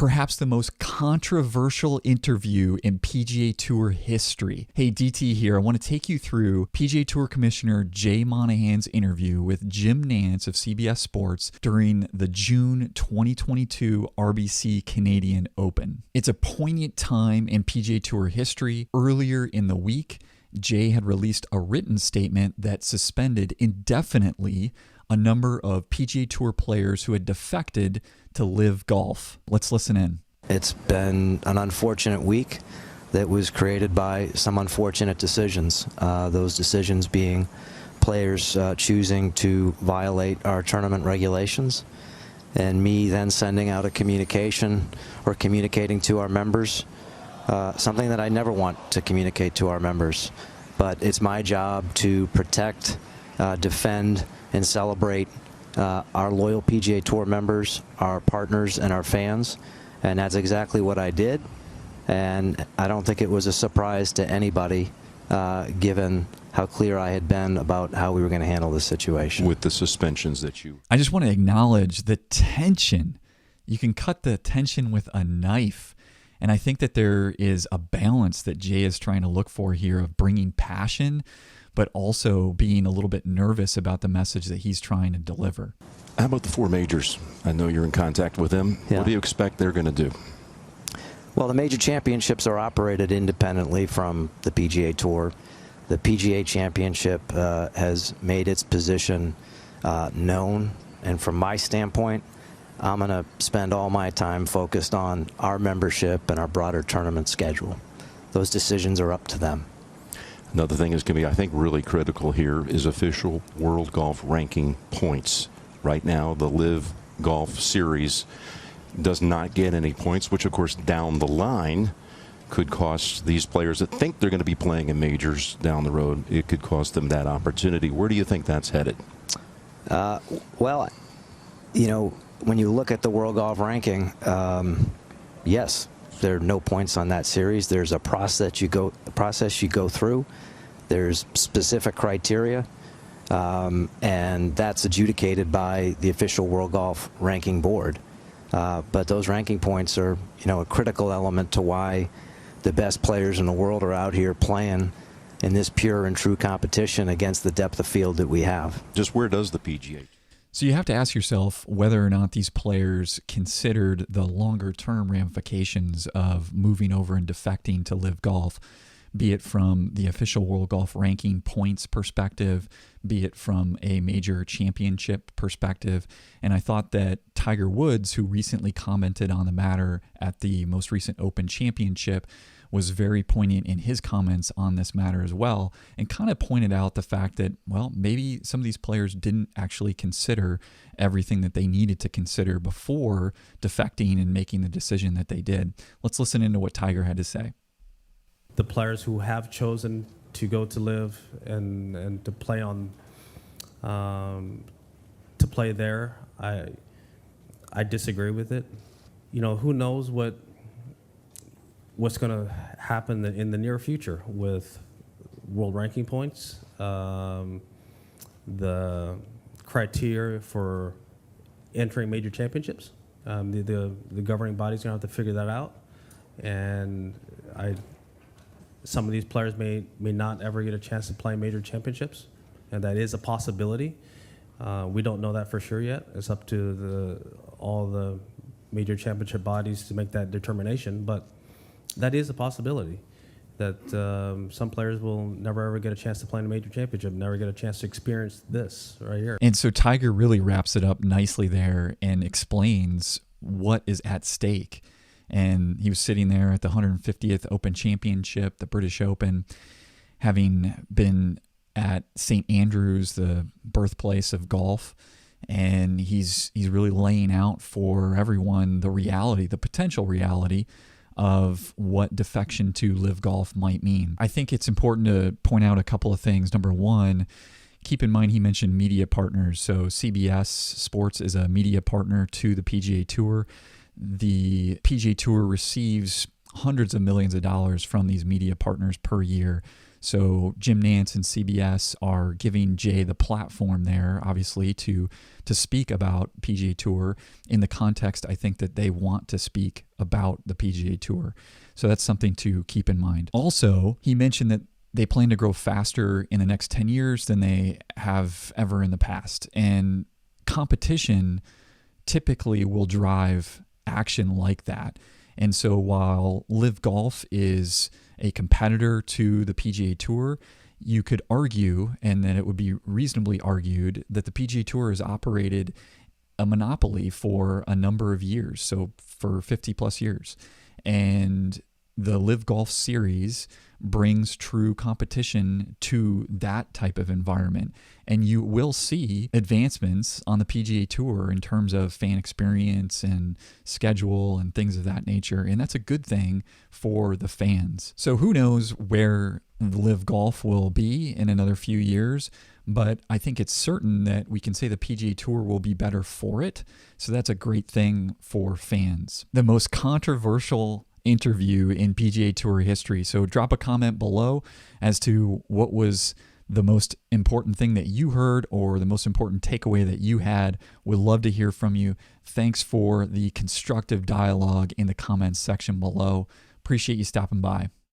perhaps the most controversial interview in PGA Tour history. Hey, DT here. I want to take you through PGA Tour Commissioner Jay Monahan's interview with Jim Nantz of CBS Sports during the June 2022 RBC Canadian Open. It's a poignant time in PGA Tour history. Earlier in the week, Jay had released a written statement that suspended indefinitely a number of PGA Tour players who had defected to LIV Golf. Let's listen in. It's been an unfortunate week that was created by some unfortunate decisions. Those decisions being players choosing to violate our tournament regulations, and me then sending out a communication or communicating to our members something that I never want to communicate to our members. But it's my job to protect, defend, and celebrate our loyal PGA Tour members, our partners, and our fans. And that's exactly what I did. And I don't think it was a surprise to anybody, given how clear I had been about how we were going to handle this situation. With the suspensions that you... I just want to acknowledge the tension. You can cut the tension with a knife. And I think that there is a balance that Jay is trying to look for here of bringing passion, but also being a little bit nervous about the message that he's trying to deliver. How about the four majors? I know you're in contact with them. Yeah. What do you expect they're going to do? Well, the major championships are operated independently from the PGA Tour. The PGA Championship has made its position known, and from my standpoint, I'm going to spend all my time focused on our membership and our broader tournament schedule. Those decisions are up to them. Another thing is going to be, I think, really critical here is official World Golf ranking points. Right now, the LIV Golf Series does not get any points, which, of course, down the line could cost these players that think they're going to be playing in majors down the road. It could cost them that opportunity. Where do you think that's headed? Well, you know, when you look at the World Golf ranking, yes, there are no points on that series. There's a process you go through. There's specific criteria, and that's adjudicated by the official World Golf Ranking Board. But those ranking points are, you know, a critical element to why the best players in the world are out here playing in this pure and true competition against the depth of field that we have. Just where does the PGA? So you have to ask yourself whether or not these players considered the longer-term ramifications of moving over and defecting to LIV Golf, be it from the official World Golf Ranking points perspective, be it from a major championship perspective. And I thought that Tiger Woods, who recently commented on the matter at the most recent Open Championship, was very poignant in his comments on this matter as well, and kind of pointed out the fact that, well, maybe some of these players didn't actually consider everything that they needed to consider before defecting and making the decision that they did. Let's listen into what Tiger had to say. The players who have chosen to go to LIV and to play on to play there, I disagree with it. You know, who knows what's going to happen in the near future with world ranking points, the criteria for entering major championships. The governing body's going to have to figure that out, and some of these players may not ever get a chance to play major championships, and that is a possibility. We don't know that for sure yet. It's up to all the major championship bodies to make that determination, but that is a possibility that some players will never ever get a chance to play in a major championship, never get a chance to experience this right here. And so Tiger really wraps it up nicely there and explains what is at stake. And he was sitting there at the 150th Open Championship, the British Open, having been at St. Andrews, the birthplace of golf. And he's really laying out for everyone the reality, the potential reality of what defection to LIV Golf might mean. I think it's important to point out a couple of things. Number one, keep in mind he mentioned media partners. So CBS Sports is a media partner to the PGA Tour. The PGA Tour receives hundreds of millions of dollars from these media partners per year. So Jim Nantz and CBS are giving Jay the platform there, obviously, to speak about PGA Tour in the context I think that they want to speak about the PGA Tour. So that's something to keep in mind. Also, he mentioned that they plan to grow faster in the next 10 years than they have ever in the past. And competition typically will drive action like that. And so while LIV Golf is a competitor to the PGA Tour, you could argue, and then it would be reasonably argued, that the PGA Tour has operated a monopoly for a number of years, so for 50 plus years. And the LIV Golf Series brings true competition to that type of environment. And you will see advancements on the PGA Tour in terms of fan experience and schedule and things of that nature. And that's a good thing for the fans. So who knows where LIV Golf will be in another few years, but I think it's certain that we can say the PGA Tour will be better for it. So that's a great thing for fans. The most controversial interview in PGA Tour history. So drop a comment below as to what was the most important thing that you heard or the most important takeaway that you had. Would love to hear from you. Thanks for the constructive dialogue in the comments section below. Appreciate you stopping by.